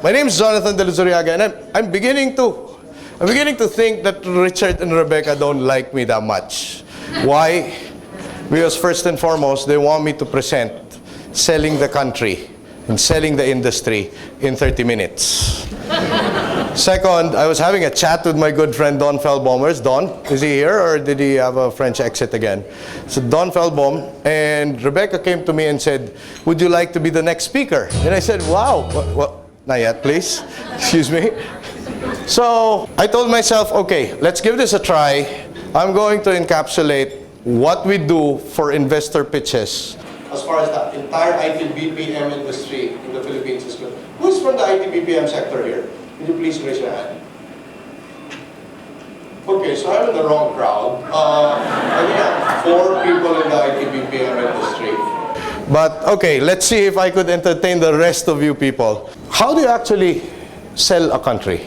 My name is Jonathan de Luzuriaga, and I'm beginning to think that Richard and Rebecca don't like me that much. Why? Because first and foremost, they want me to present selling the country and selling the industry in 30 minutes. Second, I was having a chat with my good friend Don Feldbaum. Where's Don? Is he here, or did he have a French exit again? So Don Feldbaum, and Rebecca came to me and said, would you like to be the next speaker? And I said, wow, what? Not yet, please. Excuse me. So I told myself, okay, let's give this a try. I'm going to encapsulate what we do for investor pitches as far as the entire IT BPM industry in the Philippines is concerned. Who's from the IT BPM sector here? Can you please raise your hand? Okay, so I'm in the wrong crowd. I think I have 4 people in the IT BPM industry. But okay, let's see if I could entertain the rest of you people. How do you actually sell a country?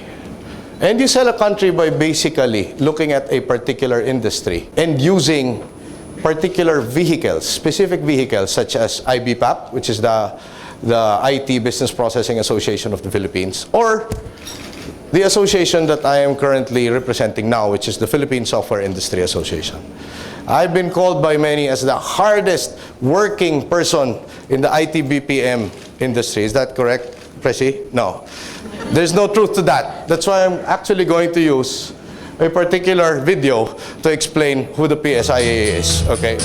And you sell a country by basically looking at a particular industry and using particular vehicles, specific vehicles such as IBPAP, which is the IT Business Processing Association of the Philippines, or the association that I am currently representing now, which is the Philippine Software Industry Association. I've been called by many as the hardest working person in the IT BPM industry. Is that correct, Presi? No. There's no truth to that. That's why I'm actually going to use a particular video to explain who the PSIA is, okay?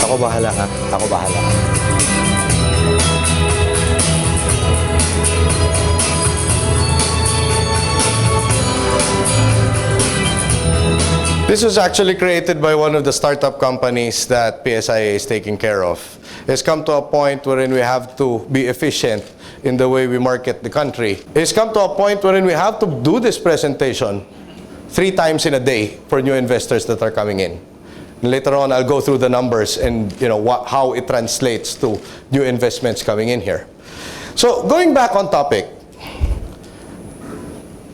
Ako bahala ka. Ako bahala ka. This was actually created by one of the startup companies that PSIA is taking care of. It's come to a point wherein we have to be efficient in the way we market the country. It's come to a point wherein we have to do this presentation 3 times in a day for new investors that are coming in. Later on, I'll go through the numbers and how it translates to new investments coming in here. So going back on topic,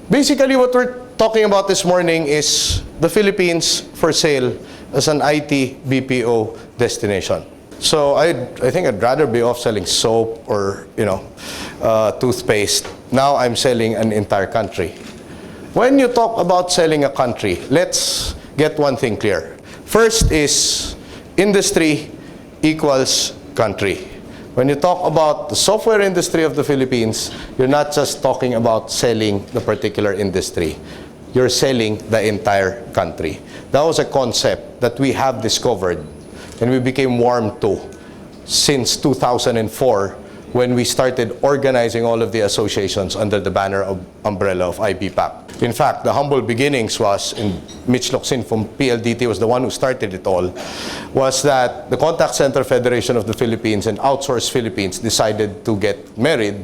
basically what we're talking about this morning is the Philippines for sale as an IT BPO destination. So I think I'd rather be off selling soap or toothpaste. Now I'm selling an entire country. When you talk about selling a country, let's get one thing clear. First is industry equals country. When you talk about the software industry of the Philippines, you're not just talking about selling the particular industry. you're selling the entire country. That was a concept that we have discovered and we became warm to since 2004 when we started organizing all of the associations under the banner of umbrella of IBPAC. In fact, the humble beginnings was, and Mitch Locsin from PLDT was the one who started it all, was that the Contact Center Federation of the Philippines and Outsource Philippines decided to get married,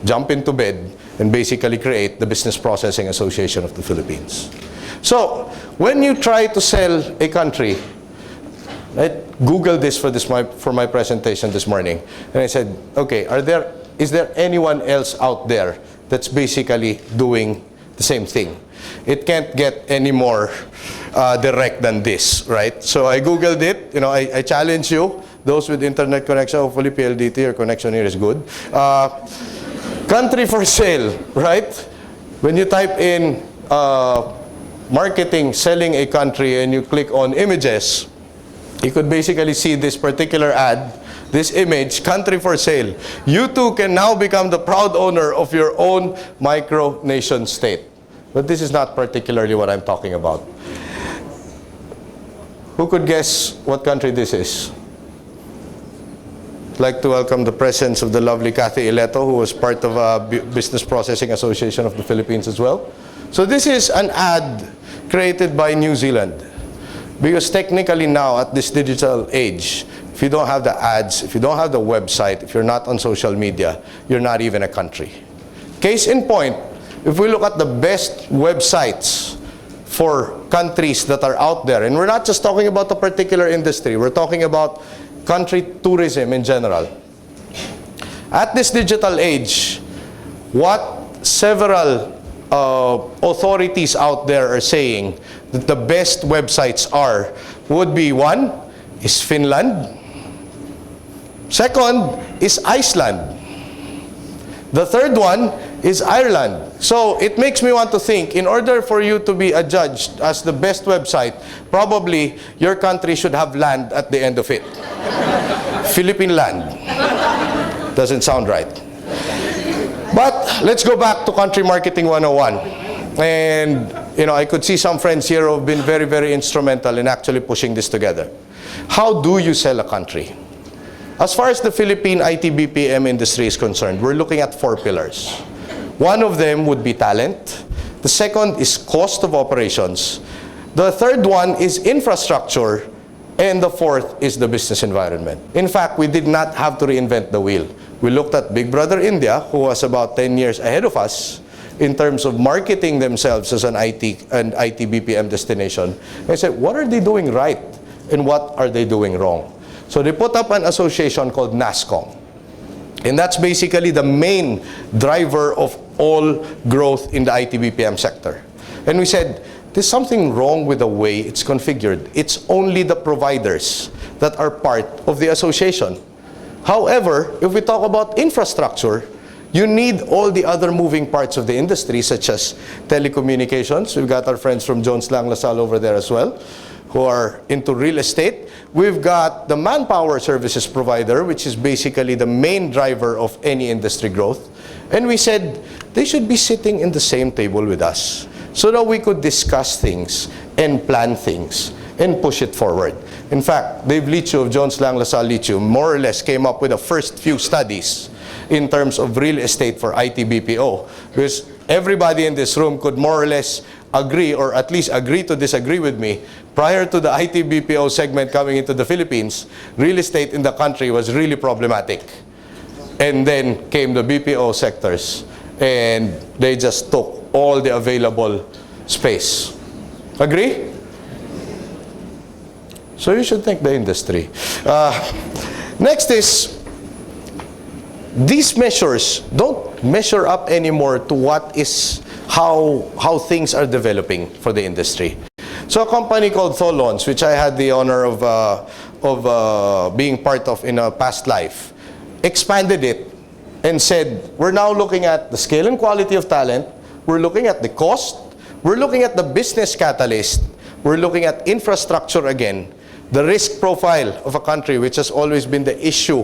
jump into bed, and basically create the Business Processing Association of the Philippines. So, when you try to sell a country, I Googled this for my presentation this morning, and I said, okay, is there anyone else out there that's basically doing the same thing? It can't get any more direct than this, right? So I Googled it. You know, I challenge you, those with internet connection, hopefully PLDT, your connection here is good. Country for sale, right? When you type in marketing, selling a country, and you click on images, you could basically see this particular ad, this image, country for sale. You too can now become the proud owner of your own micro-nation state. But this is not particularly what I'm talking about. Who could guess what country this is? I'd like to welcome the presence of the lovely Cathy Ileto, who was part of Business Processing Association of the Philippines as well. So this is an ad created by New Zealand. Because technically now, at this digital age, if you don't have the ads, if you don't have the website, if you're not on social media, you're not even a country. Case in point, if we look at the best websites for countries that are out there, and we're not just talking about a particular industry, we're talking about country tourism in general. At this digital age, what several authorities out there are saying that the best websites would be, one is Finland, second is Iceland, the third one is Ireland. So it makes me want to think, in order for you to be adjudged as the best website, probably your country should have land at the end of it. Philippine land. Doesn't sound right. But let's go back to Country Marketing 101. And, you know, I could see some friends here who have been very, very instrumental in actually pushing this together. How do you sell a country? As far as the Philippine IT BPM industry is concerned, we're looking at 4 pillars. One of them would be talent. The second is cost of operations. The third one is infrastructure. And the fourth is the business environment. In fact, we did not have to reinvent the wheel. We looked at Big Brother India, who was about 10 years ahead of us in terms of marketing themselves as an IT BPM destination. And I said, what are they doing right? And what are they doing wrong? So they put up an association called NASCOM. And that's basically the main driver of all growth in the IT BPM sector. And we said, there's something wrong with the way it's configured. It's only the providers that are part of the association. However, if we talk about infrastructure, you need all the other moving parts of the industry, such as telecommunications. We've got our friends from Jones Lang LaSalle over there as well, who are into real estate. We've got the manpower services provider, which is basically the main driver of any industry growth. And we said, they should be sitting in the same table with us, so that we could discuss things and plan things and push it forward. In fact, Dave Lichu of Jones Lang LaSalle Lichu more or less came up with the first few studies in terms of real estate for IT BPO, because everybody in this room could more or less agree, or at least agree to disagree with me. Prior to the IT BPO segment coming into the Philippines, real estate in the country was really problematic. And then came the BPO sectors, and they just took all the available space. Agree? So you should thank the industry. Next is, these measures don't measure up anymore to what is how things are developing for the industry. So a company called Tholons, which I had the honor of being part of in a past life, expanded it and said, we're now looking at the scale and quality of talent, we're looking at the cost, we're looking at the business catalyst, we're looking at infrastructure again, the risk profile of a country, which has always been the issue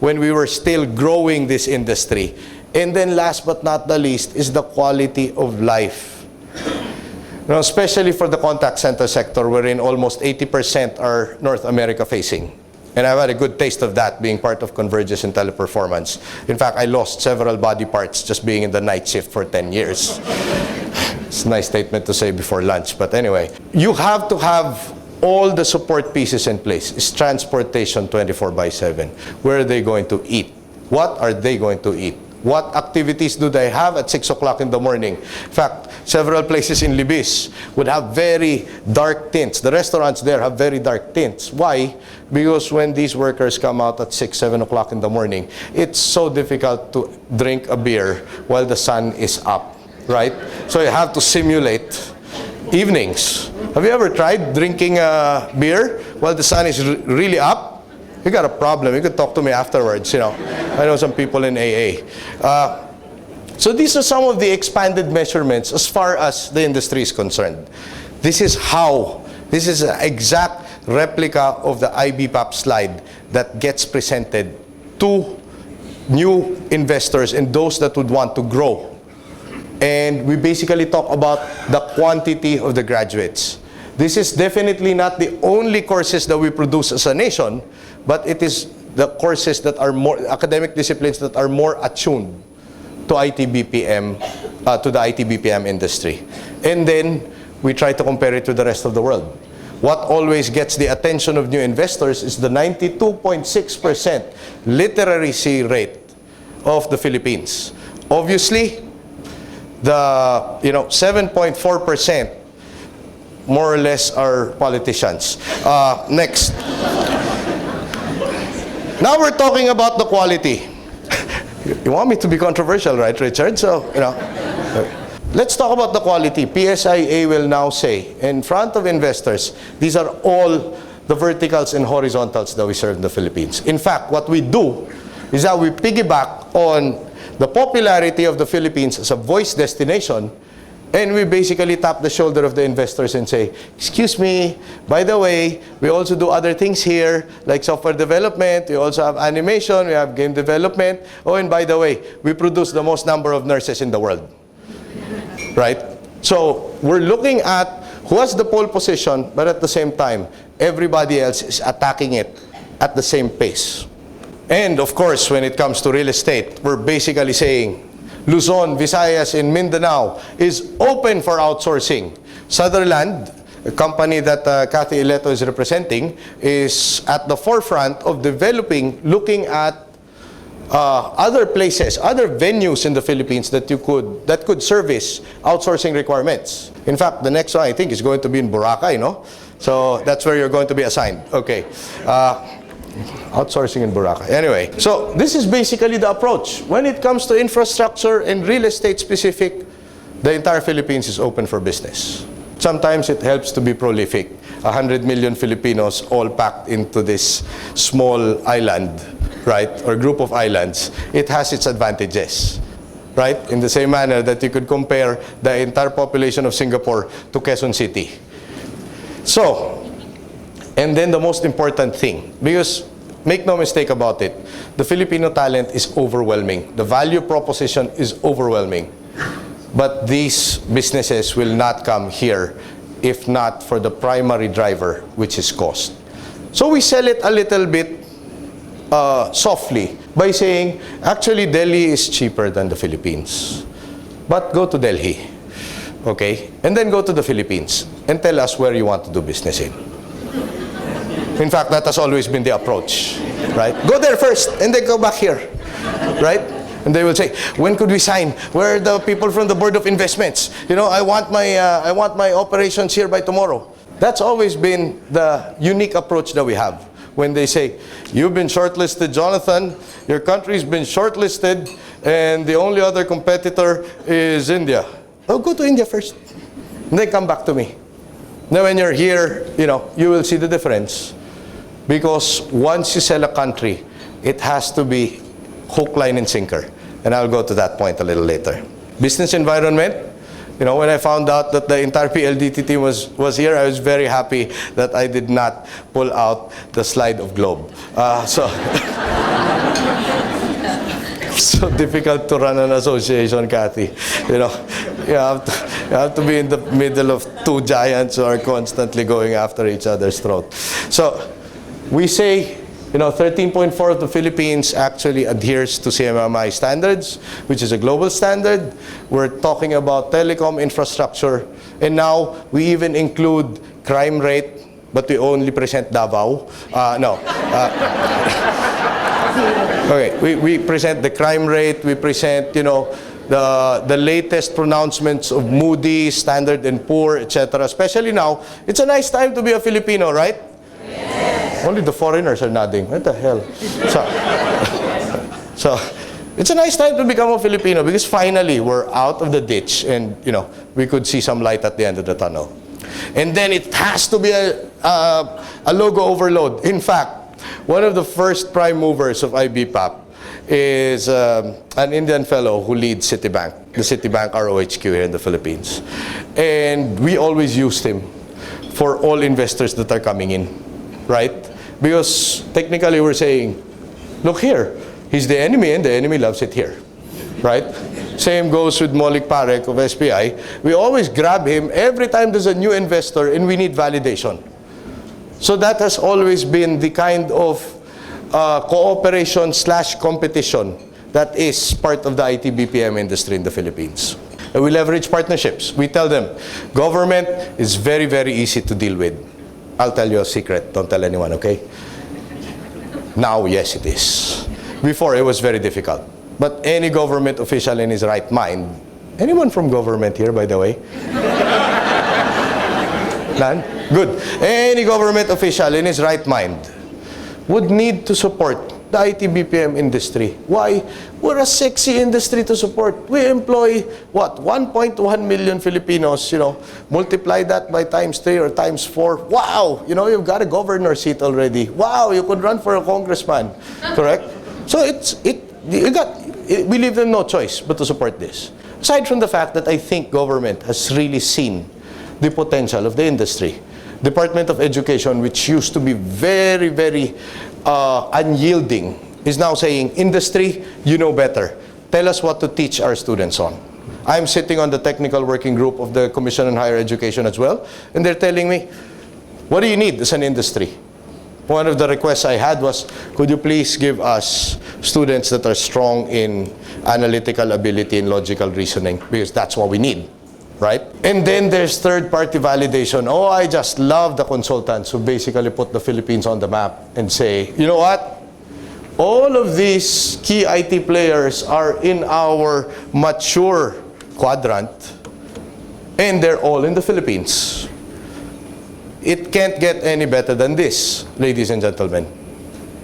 when we were still growing this industry. And then last but not the least is the quality of life. You know, especially for the contact center sector, wherein almost 80% are North America facing. And I've had a good taste of that being part of Convergys and Teleperformance. In fact, I lost several body parts just being in the night shift for 10 years. It's a nice statement to say before lunch, but anyway. You have to have all the support pieces in place. It's transportation 24/7. Where are they going to eat? What are they going to eat? What activities do they have at 6 o'clock in the morning? In fact, several places in Libis would have very dark tints. The restaurants there have very dark tints. Why? Because when these workers come out at 6, 7 o'clock in the morning, it's so difficult to drink a beer while the sun is up, right? So you have to simulate evenings. Have you ever tried drinking a beer while the sun is really up? You got a problem. You can talk to me afterwards, you know. I know some people in AA. So these are some of the expanded measurements as far as the industry is concerned. This is an exact replica of the IBPAP slide that gets presented to new investors and those that would want to grow. And we basically talk about the quantity of the graduates. This is definitely not the only courses that we produce as a nation, but it is the courses that are more, academic disciplines that are more attuned to to the IT-BPM industry. And then we try to compare it to the rest of the world. What always gets the attention of new investors is the 92.6% literacy rate of the Philippines. Obviously, the 7.4% more or less are politicians. Next. Now we're talking about the quality. You want me to be controversial, right, Richard? So, let's talk about the quality. PSIA will now say, in front of investors, these are all the verticals and horizontals that we serve in the Philippines. In fact, what we do is that we piggyback on the popularity of the Philippines as a voice destination, and we basically tap the shoulder of the investors and say, excuse me, by the way, we also do other things here, like software development, we also have animation, we have game development. Oh, and by the way, we produce the most number of nurses in the world. Right? So, we're looking at who has the pole position, but at the same time, everybody else is attacking it at the same pace. And of course, when it comes to real estate, we're basically saying, Luzon, Visayas, and Mindanao is open for outsourcing. Sutherland, a company that Cathy Ileto is representing, is at the forefront of developing, looking at other places, other venues in the Philippines that could service outsourcing requirements. In fact, the next one I think is going to be in Boracay, so that's where you're going to be assigned. Okay. Outsourcing in Boracay. Anyway, so this is basically the approach. When it comes to infrastructure and real estate specific, the entire Philippines is open for business. Sometimes it helps to be prolific. 100 million Filipinos all packed into this small island, right, or group of islands. It has its advantages, right? In the same manner that you could compare the entire population of Singapore to Quezon City. So, and then the most important thing, because make no mistake about it, the Filipino talent is overwhelming. The value proposition is overwhelming. But these businesses will not come here if not for the primary driver, which is cost. So we sell it a little bit softly by saying, actually Delhi is cheaper than the Philippines. But go to Delhi, okay? And then go to the Philippines and tell us where you want to do business in. In fact, that has always been the approach, right? Go there first, and then go back here, right? And they will say, when could we sign? Where are the people from the Board of Investments? I want my operations here by tomorrow. That's always been the unique approach that we have. When they say, you've been shortlisted, Jonathan, your country's been shortlisted, and the only other competitor is India. Oh, go to India first, and then come back to me. Now, when you're here, you will see the difference. Because once you sell a country, it has to be hook, line, and sinker. And I'll go to that point a little later. Business environment. When I found out that the entire PLDT team was here, I was very happy that I did not pull out the slide of Globe. So difficult to run an association, Cathy. You You have to be in the middle of two giants who are constantly going after each other's throat. So we say, 13.4 of the Philippines actually adheres to CMMI standards, which is a global standard. We're talking about telecom infrastructure, and now we even include crime rate, but we only present Davao. Okay, we present the crime rate, we present, the latest pronouncements of Moody's, Standard & Poor, etc. Especially now, it's a nice time to be a Filipino, right? Yes. Only the foreigners are nodding. What the hell? So it's a nice time to become a Filipino because finally we're out of the ditch and, we could see some light at the end of the tunnel. And then it has to be a logo overload. In fact, one of the first prime movers of IBPAP is an Indian fellow who leads Citibank, the Citibank ROHQ here in the Philippines. And we always used him for all investors that are coming in, right? Because technically we're saying, look here, he's the enemy and the enemy loves it here, right? Same goes with Molik Parek of SPI. We always grab him every time there's a new investor and we need validation. So that has always been the kind of cooperation / competition that is part of the IT BPM industry in the Philippines. And we leverage partnerships. We tell them, government is very, very easy to deal with. I'll tell you a secret. Don't tell anyone, okay? Now, yes, it is. Before, it was very difficult. But any government official in his right mind, anyone from government here, by the way? None? Good. Any government official in his right mind would need to support the IT BPM industry. Why? We're a sexy industry to support. We employ, what, 1.1 million Filipinos, multiply that by times 3 or times 4. Wow! You've got a governor seat already. Wow! You could run for a congressman. Correct? So we leave them no choice but to support this. Aside from the fact that I think government has really seen the potential of the industry. Department of Education, which used to be very, very unyielding, is now saying, industry, you know better. Tell us what to teach our students on. I'm sitting on the technical working group of the Commission on Higher Education as well, and they're telling me, what do you need as an industry? One of the requests I had was, could you please give us students that are strong in analytical ability and logical reasoning, because that's what we need. Right? And then there's third-party validation. Oh, I just love the consultants who basically put the Philippines on the map and say, you know what? All of these key IT players are in our mature quadrant, and they're all in the Philippines. It can't get any better than this, ladies and gentlemen.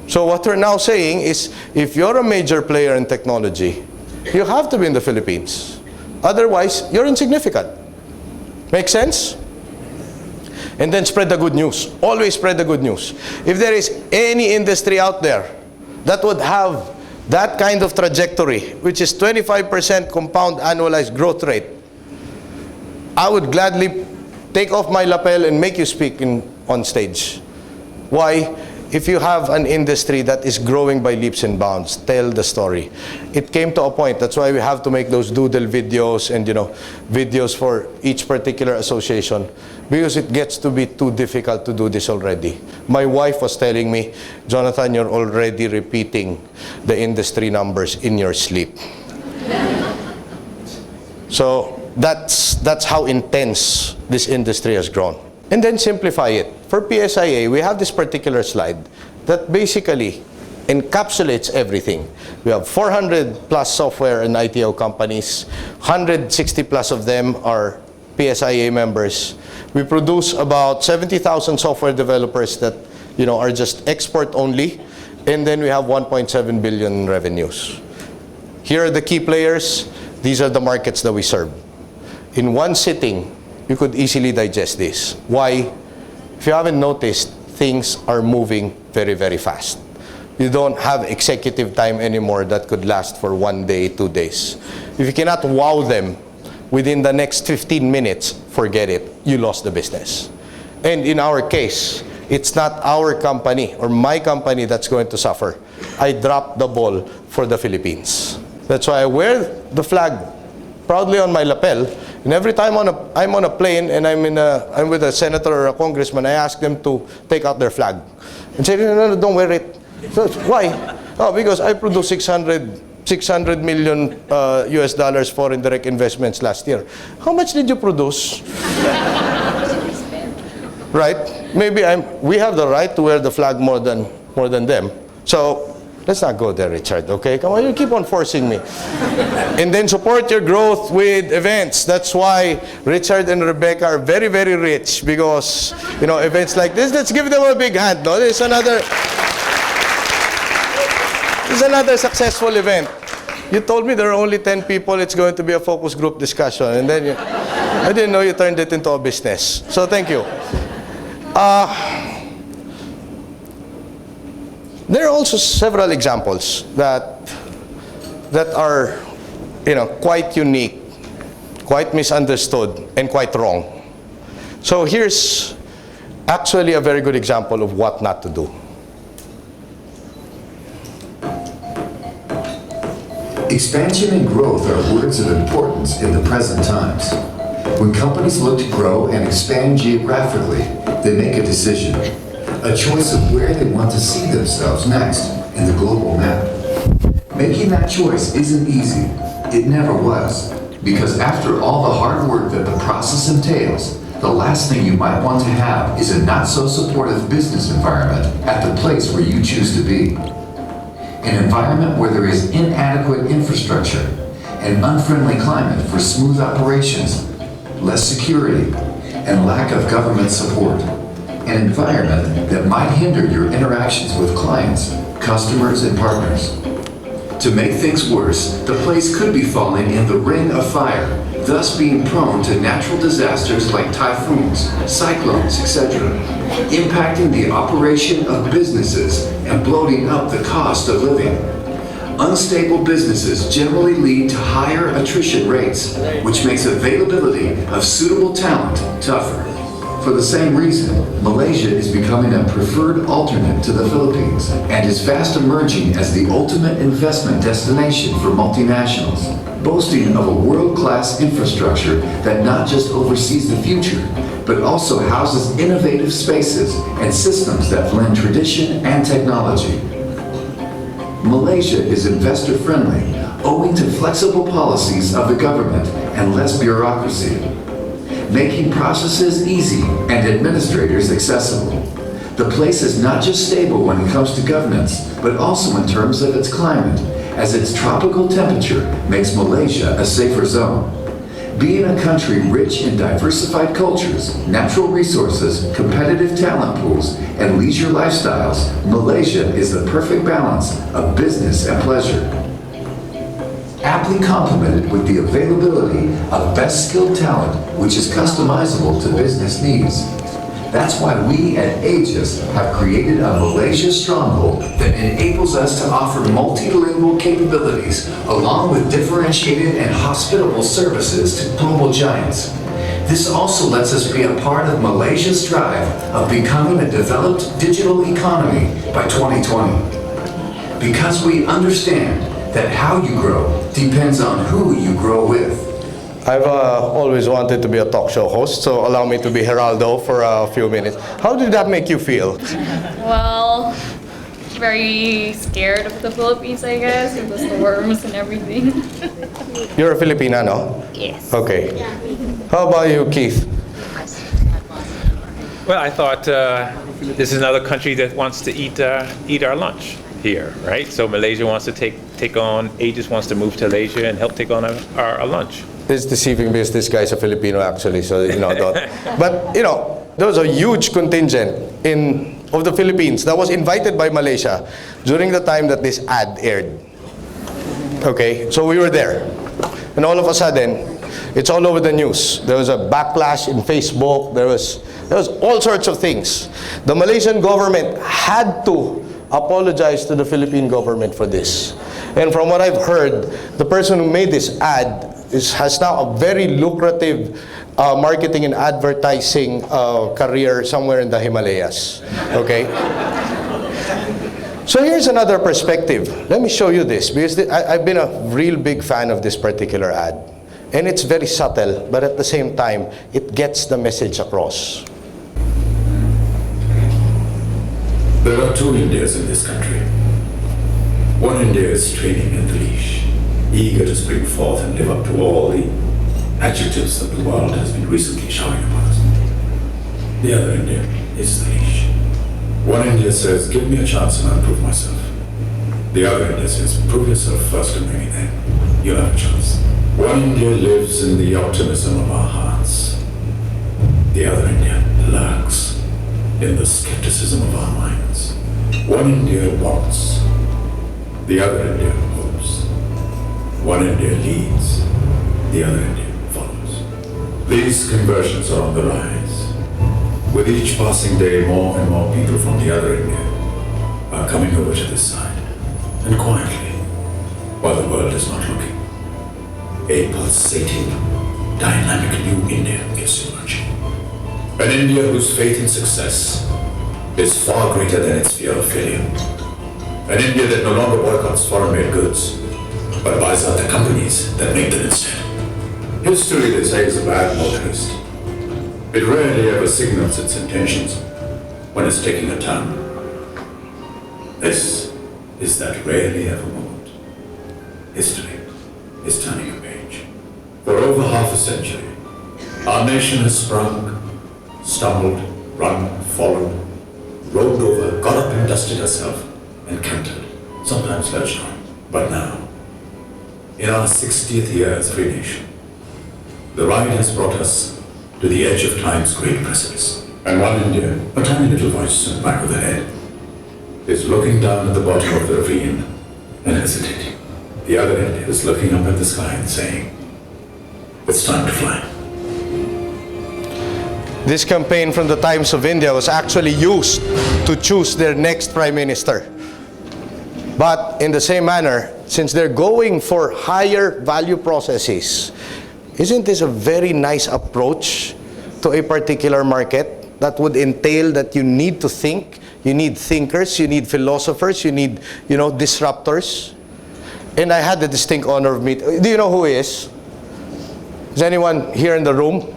So what we're now saying is, if you're a major player in technology, you have to be in the Philippines. Otherwise, you're insignificant. Make sense? And then spread the good news. Always spread the good news. If there is any industry out there that would have that kind of trajectory, which is 25% compound annualized growth rate, I would gladly take off my lapel and make you speak on stage. Why? If you have an industry that is growing by leaps and bounds, tell the story. It came to a point, that's why we have to make those doodle videos and videos for each particular association, because it gets to be too difficult to do this already. My wife was telling me, Jonathan, you're already repeating the industry numbers in your sleep. So that's how intense this industry has grown. And then simplify it. For PSIA, we have this particular slide that basically encapsulates everything. We have 400 plus software and ITO companies. 160 plus of them are PSIA members. We produce about 70,000 software developers that are just export only. And then we have 1.7 billion revenues. Here are the key players. These are the markets that we serve. In one sitting, you could easily digest this. Why? If you haven't noticed, things are moving very, very fast. You don't have executive time anymore that could last for 1 day, 2 days. If you cannot wow them within the next 15 minutes, forget it. You lost the business. And in our case, it's not our company or my company that's going to suffer. I dropped the ball for the Philippines. That's why I wear the flag proudly on my lapel, And every time I'm on a plane and I'm with a senator or a congressman, I ask them to take out their flag. And say, no, don't wear it. So, why? Oh, because I produced 600 million US dollars foreign direct investments last year. How much did you produce? Right? Maybe we have the right to wear the flag more than them. So let's not go there, Richard, okay? Come on, you keep on forcing me. And then support your growth with events. That's why Richard and Rebecca are very, very rich, because, you know, events like this, let's give them a big hand, no? This is another successful event. You told me there are only 10 people, it's going to be a focus group discussion, and then I didn't know you turned it into a business. So thank you. There are also several examples that are, you know, quite unique, quite misunderstood, and quite wrong. So here's actually a very good example of what not to do. Expansion and growth are words of importance in the present times. When companies look to grow and expand geographically, they make a decision, a choice of where they want to see themselves next in the global map. Making that choice isn't easy. It never was, because after all the hard work that the process entails, the last thing you might want to have is a not-so-supportive business environment at the place where you choose to be. An environment where there is inadequate infrastructure, an unfriendly climate for smooth operations, less security, and lack of government support. An environment that might hinder your interactions with clients, customers, and partners. To make things worse, the place could be falling in the ring of fire, thus being prone to natural disasters like typhoons, cyclones, etc., impacting the operation of businesses and bloating up the cost of living. Unstable businesses generally lead to higher attrition rates, which makes availability of suitable talent tougher. For the same reason, Malaysia is becoming a preferred alternate to the Philippines and is fast emerging as the ultimate investment destination for multinationals, boasting of a world-class infrastructure that not just oversees the future, but also houses innovative spaces and systems that blend tradition and technology. Malaysia is investor-friendly, owing to flexible policies of the government and less bureaucracy, making processes easy and administrators accessible. The place is not just stable when it comes to governance, but also in terms of its climate, as its tropical temperature makes Malaysia a safer zone. Being a country rich in diversified cultures, natural resources, competitive talent pools, and leisure lifestyles, Malaysia is the perfect balance of business and pleasure. Aptly complemented with the availability of best skilled talent, which is customizable to business needs. That's why we at Aegis have created a Malaysia stronghold that enables us to offer multilingual capabilities along with differentiated and hospitable services to global giants. This also lets us be a part of Malaysia's drive of becoming a developed digital economy by 2020. Because we understand that how you grow depends on who you grow with. I've always wanted to be a talk show host, so allow me to be Geraldo for a few minutes. How did that make you feel? Well, very scared of the Philippines, I guess, with the storms and everything. You're a Filipina, no? Yes. Okay. How about you, Keith? Well, I thought this is another country that wants to eat our lunch here, right? So Malaysia wants to take on, Aegis wants to move to Malaysia and help take on our lunch. It's deceiving because this guy's a Filipino actually, so you know, don't. But you know, there was a huge contingent of the Philippines that was invited by Malaysia during the time that this ad aired. Okay, so we were there, and all of a sudden, it's all over the news. There was a backlash in Facebook. There was all sorts of things. The Malaysian government had to apologize to the Philippine government for this. And from what I've heard, the person who made this ad has now a very lucrative marketing and advertising career somewhere in the Himalayas. Okay? So here's another perspective. Let me show you this, because I've been a real big fan of this particular ad. And it's very subtle, but at the same time, it gets the message across. There are two Indias in this country. One India is training at the leash, eager to spring forth and live up to all the adjectives that the world has been recently showering upon us. The other India is the leash. One India says, give me a chance and I'll prove myself. The other India says, prove yourself first and maybe then you'll have a chance. One India lives in the optimism of our hearts. The other India lurks in the skepticism of our minds. One India wants. The other India hopes. One India leads. The other India follows. These conversions are on the rise. With each passing day, more and more people from the other India are coming over to this side. And quietly, while the world is not looking, a pulsating, dynamic new India is emerging. An India whose faith in success is far greater than its fear of failure. An India that no longer boycotts foreign-made goods, but buys out the companies that make them instead. History, they say, is a bad motorist. It rarely ever signals its intentions when it's taking a turn. This is that rarely ever moment. History is turning a page. For over half a century, our nation has sprung, stumbled, run, fallen, rolled over, got up and dusted herself, and cantered, sometimes lurched on. But now, in our 60th year as free nation, the ride has brought us to the edge of time's great precipice. And one India, a tiny little voice in the back of the head, is looking down at the bottom of the ravine and hesitating. The other India is looking up at the sky and saying, it's time to fly. This campaign from the Times of India was actually used to choose their next Prime Minister. But in the same manner, since they're going for higher value processes, isn't this a very nice approach to a particular market that would entail that you need to think, you need thinkers, you need philosophers, you need, disruptors? And I had the distinct honor of meeting. Do you know who he is? Is anyone here in the room?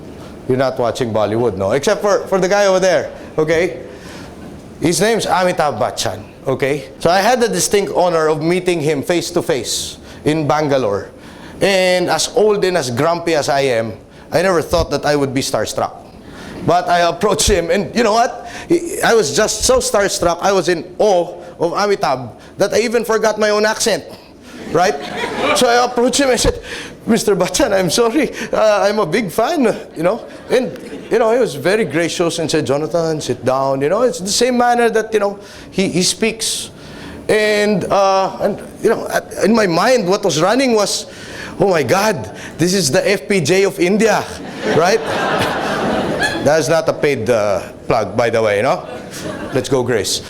You're not watching Bollywood, no? Except for the guy over there, okay? His name's Amitabh Bachchan, okay? So I had the distinct honor of meeting him face to face in Bangalore. And as old and as grumpy as I am, I never thought that I would be starstruck. But I approached him, and you know what? I was just so starstruck, I was in awe of Amitabh that I even forgot my own accent, right? So I approached him and said, Mr. Bachchan, I'm sorry, I'm a big fan, And, he was very gracious and said, Jonathan, sit down, It's the same manner that, he speaks. And in my mind, what was running was, oh my God, this is the FPJ of India, right? That's not a paid plug, by the way, Let's go, Grace.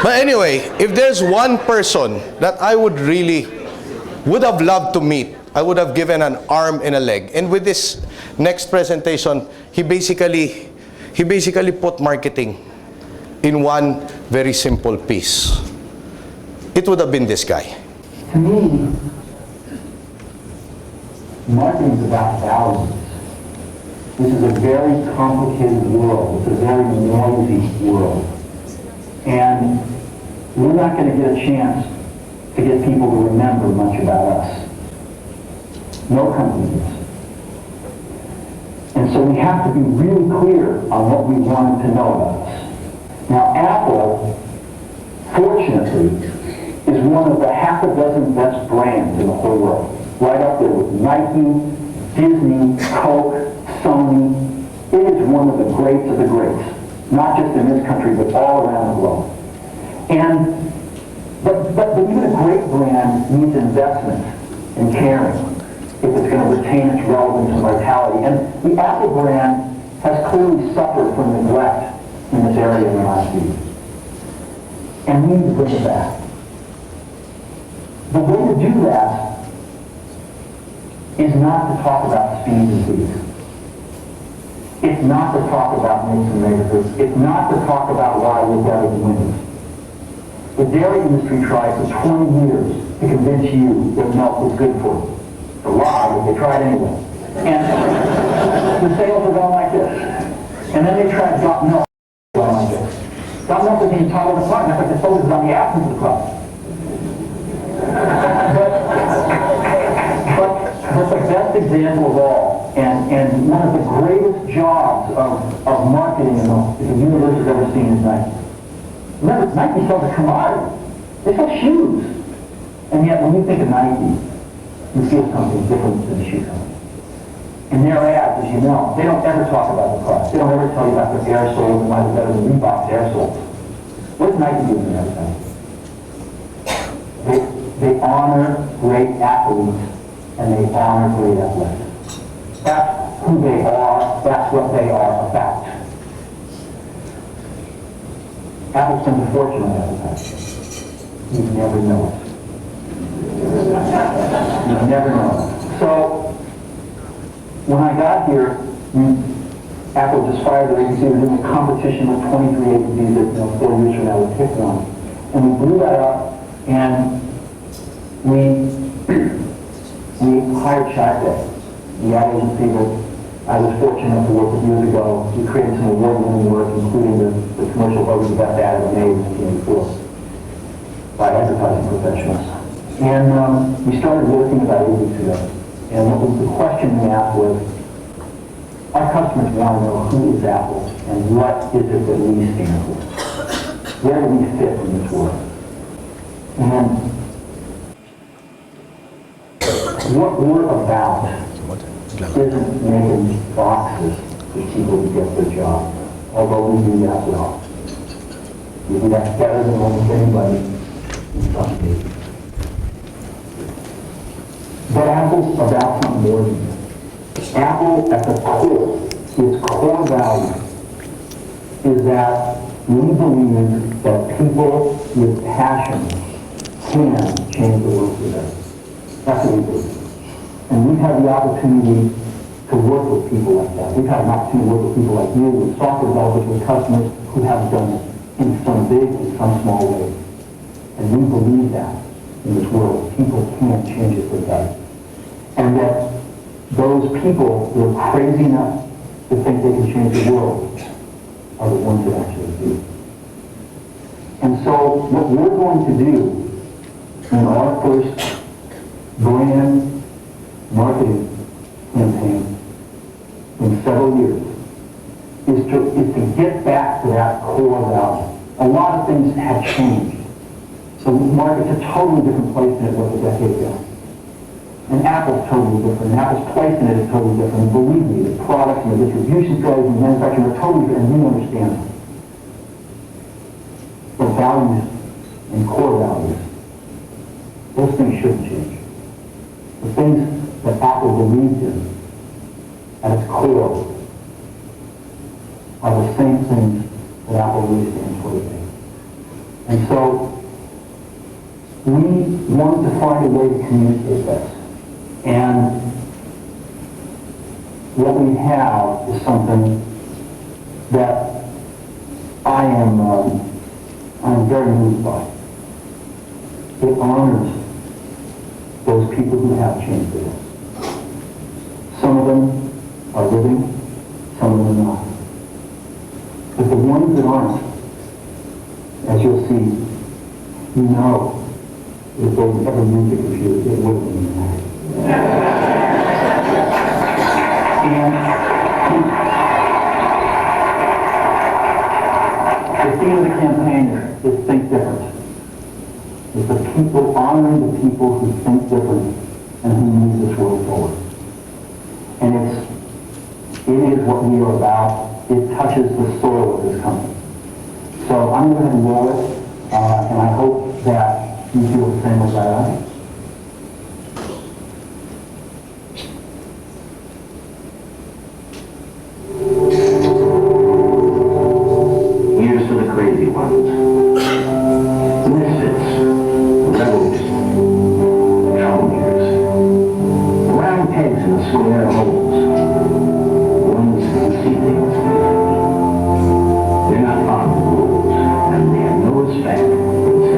But anyway, if there's one person that I would have loved to meet, I would have given an arm and a leg. And with this next presentation, he basically put marketing in one very simple piece. It would have been this guy. To me, marketing is about values. This is a very complicated world. It's a very noisy world. And we're not going to get a chance to get people to remember much about us. No company is. And so we have to be really clear on what we want to know about us. Now, Apple, fortunately, is one of the half a dozen best brands in the whole world. Right up there with Nike, Disney, Coke, Sony. It is one of the greats of the greats. Not just in this country, but all around the globe. But even a great brand needs investment and caring if it's going to retain its relevance and vitality. And the Apple brand has clearly suffered from neglect in this area in the last few years. And we need to bring it back. The way to do that is not to talk about speed and fees. It's not to talk about makes and makers. It's not to talk about why we're better than winners. The dairy industry tried for 20 years to convince you that milk was good for you. It's a lie, but they tried anyway. And the sales are going like this. And then they tried got milk going like this. Got milk is the entire of the product. That's like the focus is on the absence of the product. But the best example of all, and one of the greatest jobs of marketing in the universe has ever seen is Nike. Remember, Nike sells a commodity. They sell shoes. And yet, when you think of Nike, you feel something different than the shoe company. In their ads, as you know, they don't ever talk about the product. They don't ever tell you about their air soles and why they're better than Reebok's air soles. What does Nike do in their advertising? They honor great athletes and they honor great athletics. That's who they are. That's what they are about. Apple spends a fortune on advertising. You never know it. You never know it. So, when I got here, Apple just fired their agency. We're doing a competition with 23 agencies that 4 years from now would pick one. And we blew that up, and we hired Shotday, the ad agency that I was fortunate to work with years ago. We created some award-winning work, including the commercial voted the best ad ever made in 1984 by advertising professionals. And we started working about 8 weeks ago. And the question we asked was, our customers want to know who is Apple and what is it that we stand for? Where do we fit in this world? And what we're about isn't making boxes for people to get their job, although we do that well. We do that better than almost anybody in some cases. But Apple's about something more than that. Apple, at the core, its core value is that we believe that people with passion can change the world for the better. That's what we believe. And we've had the opportunity to work with people like that. We've had an opportunity to work with people like you, with software developers, with customers who have done it in some big and some small ways. And we believe that in this world, people can change it for the better. And that those people who are crazy enough to think they can change the world are the ones that actually do. And so what we're going to do in our first brand marketing campaign in several years is to get back to that core value. A lot of things have changed. So the market's a totally different place than it was a decade ago. And Apple's totally different. And Apple's place in it is totally different. And believe me, the products and the distribution strategies and manufacturing are totally different, and we understand that. But values and core values, those things shouldn't change. The things that Apple believes in at its core are the same things that Apple really stands for today. And so we wanted to find a way to communicate this. And what we have is something that I'm very moved by. It honors those people who have changed the world. Some of them are living, some of them are not. But the ones that aren't, as you'll see, you know, if they ever used a computer, it would have been that. And the theme of the campaign is think different. It's the people, honoring the people who think different and who move this world forward. And it is what we are about. It touches the soul of this company. So I'm going to roll it, and I hope that you feel the same as I do. Here's to the crazy ones. Misfits, rebels, troublemakers, round pegs in the square holes, ones who see things differently. They're not following the rules, and they have no respect for the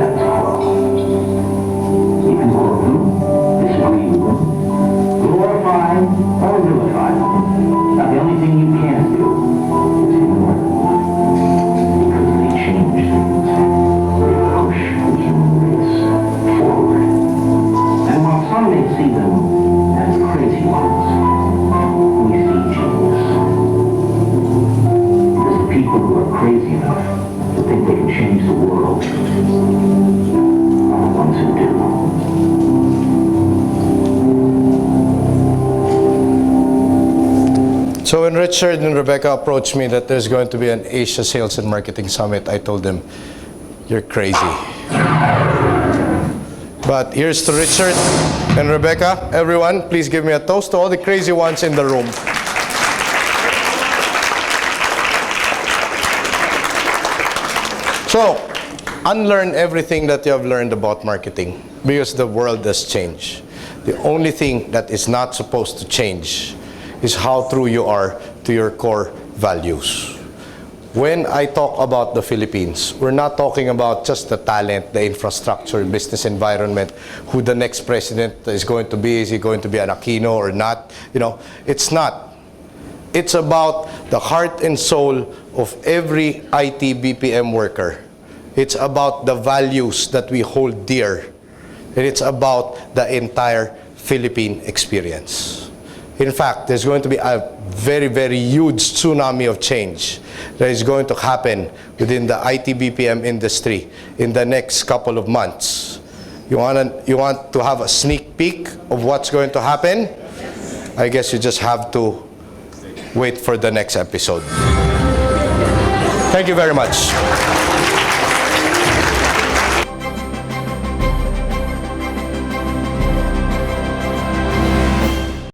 Richard and Rebecca approached me that there's going to be an Asia Sales and Marketing Summit, I told them, you're crazy. But here's to Richard and Rebecca. Everyone, please give me a toast to all the crazy ones in the room. So, unlearn everything that you have learned about marketing, because the world has changed. The only thing that is not supposed to change is how true you are to your core values. When I talk about the Philippines, we're not talking about just the talent, the infrastructure, business environment, who the next president is going to be. Is he going to be an Aquino or not? You know, it's not. It's about the heart and soul of every IT BPM worker. It's about the values that we hold dear. And it's about the entire Philippine experience. In fact, there's going to be a very, very huge tsunami of change that is going to happen within the IT BPM industry in the next couple of months. You want to have a sneak peek of what's going to happen? I guess you just have to wait for the next episode. Thank you very much.